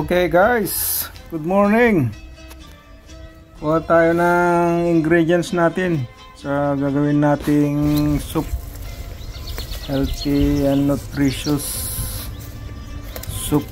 Okay guys, good morning. Kuha tayo ng ingredients natin sa gagawin nating soup. Healthy and nutritious soup.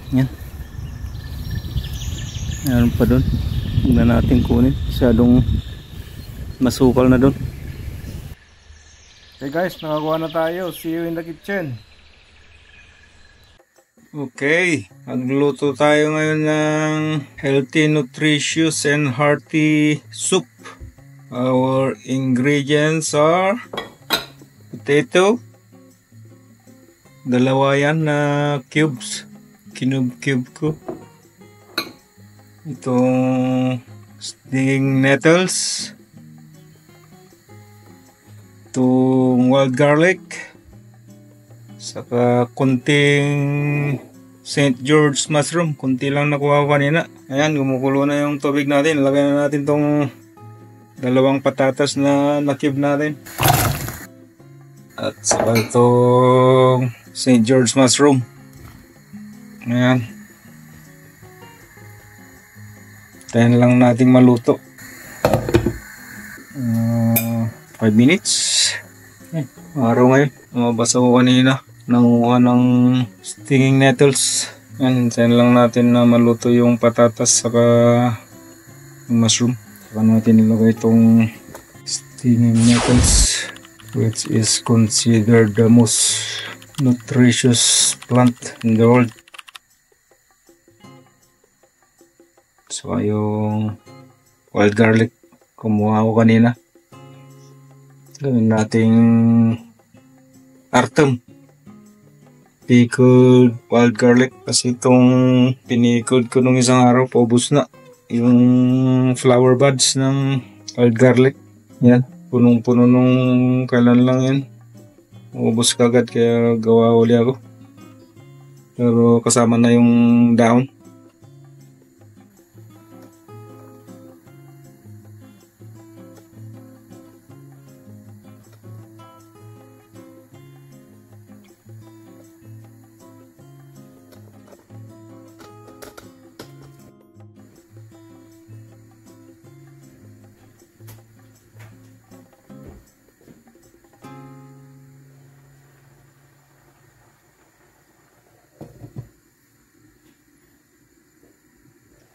Yan. Meron pa doon. Tingnan natin kunin. Masyadong masukal na doon. Okay guys, nakakuha na tayo. See you in the kitchen. Okay, magluto tayo ngayon ng healthy, nutritious, and hearty soup. Our ingredients are potato. Dalawa yan na cubes. Kinub-cube ko. Itong stinging nettles. Itong wild garlic. Saka kunting St. George mushroom. Kunti lang nakuha ko kanina. Ayan, gumukulo na yung tubig natin. Lagyan na natin itong dalawang patatas na cube natin. At saka itong St. George mushroom. Ayan. Tayo lang nating maluto. 5 minutes. Araw ngayon. Mabasa ko kanina. Nanguha ng stinging nettles. Ayan. Tayo lang natin na maluto yung patatas saka yung mushroom. Saka natin ilagay itong stinging nettles, which is considered the most nutritious plant in the world. So yung wild garlic kumuha ko kanina. Gawin nating artem pickled wild garlic kasi itong pinickled ko nung isang araw, paubos na yung flower buds ng wild garlic. Yan, punong-puno nung kailan lang yan. Ubos kagad kaya gawa uli ako. Pero kasama na yung dahon.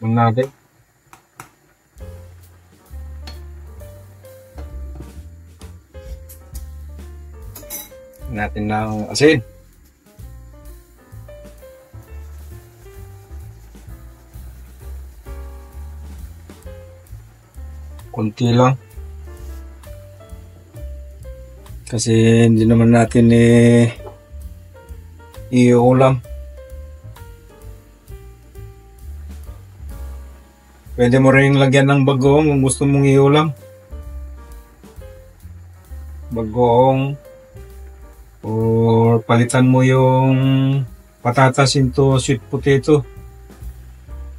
Natin. Natin ng asin. Kunti lang. Kasi hindi naman natin iulam. Pwede mo rin lagyan ng bagoong kung gusto mong iulam. Bagoong. Or palitan mo yung patatas into sweet potato.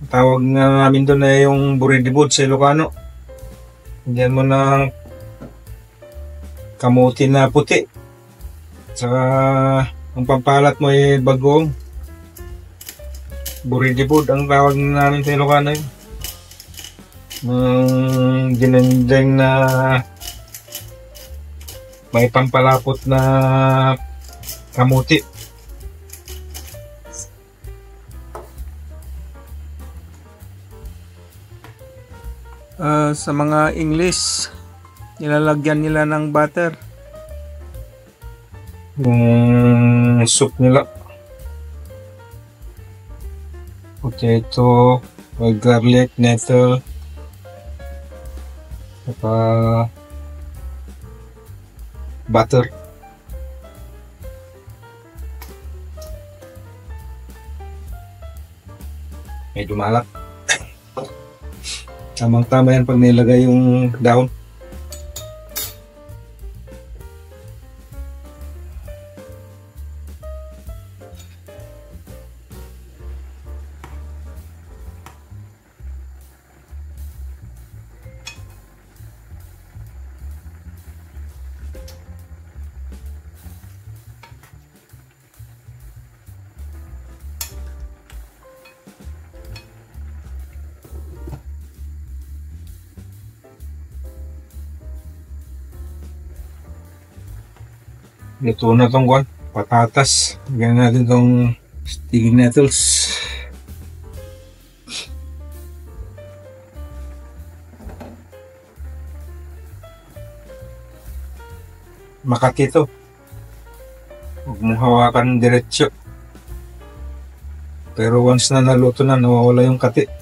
Tawag nga namin doon na yung buridibod sa Ilocano. Diyan mo na kamuti na puti. Saka ang pampalat mo ay bagoong. Buridibod ang tawag namin sa Ilocano yun. Ginendeng na may pampalapot na kamuti. Sa mga English, nilalagyan nila ng butter yung soup nila. Potato, garlic, nettle, saka butter. Medyo malat. Tamang-tama yan pag nilagay yung dahon. Ito na itong patatas. Lagyan natin itong stinging nettles. Makati ito. Huwag mong hawakan diretsyo. Pero once na naluto na, nawawala yung kati.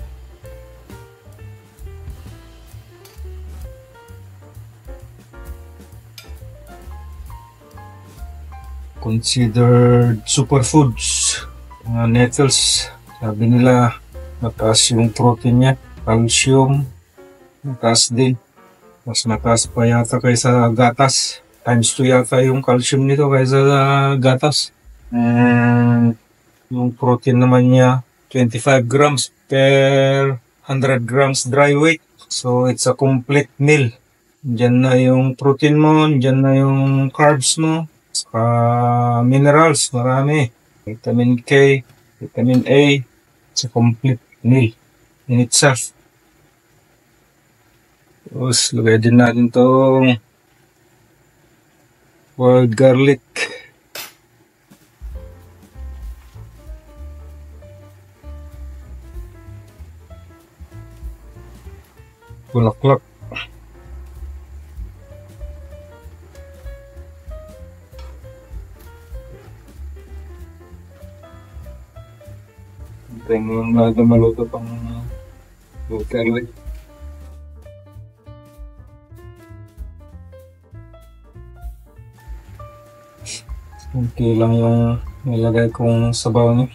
Considered superfoods. Mga nettles, sabi nila mataas yung protein niya, calcium, mataas din. Mas mataas pa yata kaysa gatas. Times 2 yata yung calcium nito kaysa gatas. And yung protein naman niya, 25 grams per 100 grams dry weight. So it's a complete meal. Diyan na yung protein mo, diyan na yung carbs mo. Saka minerals, marami. Vitamin K, vitamin A. It's a complete meal in itself. Tapos, lagay din natin itong wild garlic. Bulaklak. Tingnan mo na maluto pang garlic. Kunti lang yung Nilagay kong sabaw niya.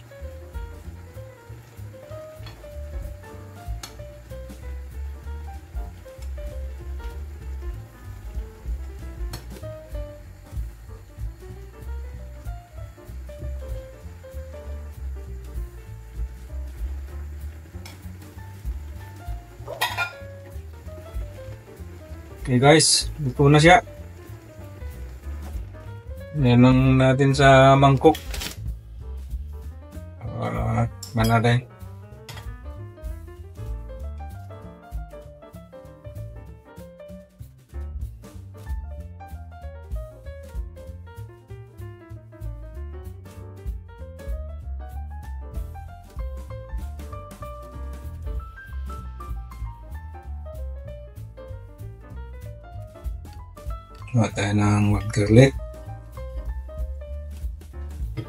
Okay guys, luto na siya. Yan lang natin sa mangkok. Manatay. Tayo ng white garlic.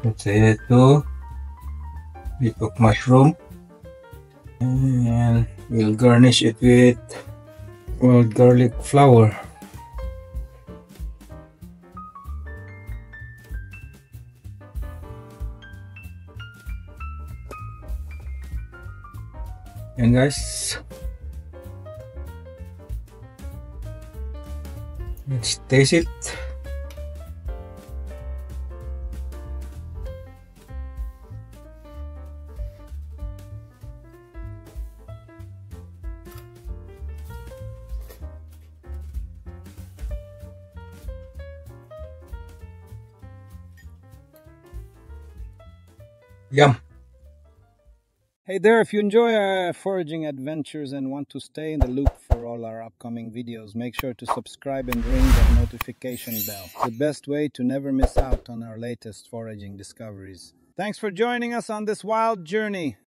Let's say ito. Bit of mushroom. And we'll garnish it with wild garlic flower. Yan guys. Let's taste it. Yum. Hey there, if you enjoy our foraging adventures and want to stay in the loop for all our upcoming videos, make sure to subscribe and ring that notification bell. The best way to never miss out on our latest foraging discoveries. Thanks for joining us on this wild journey.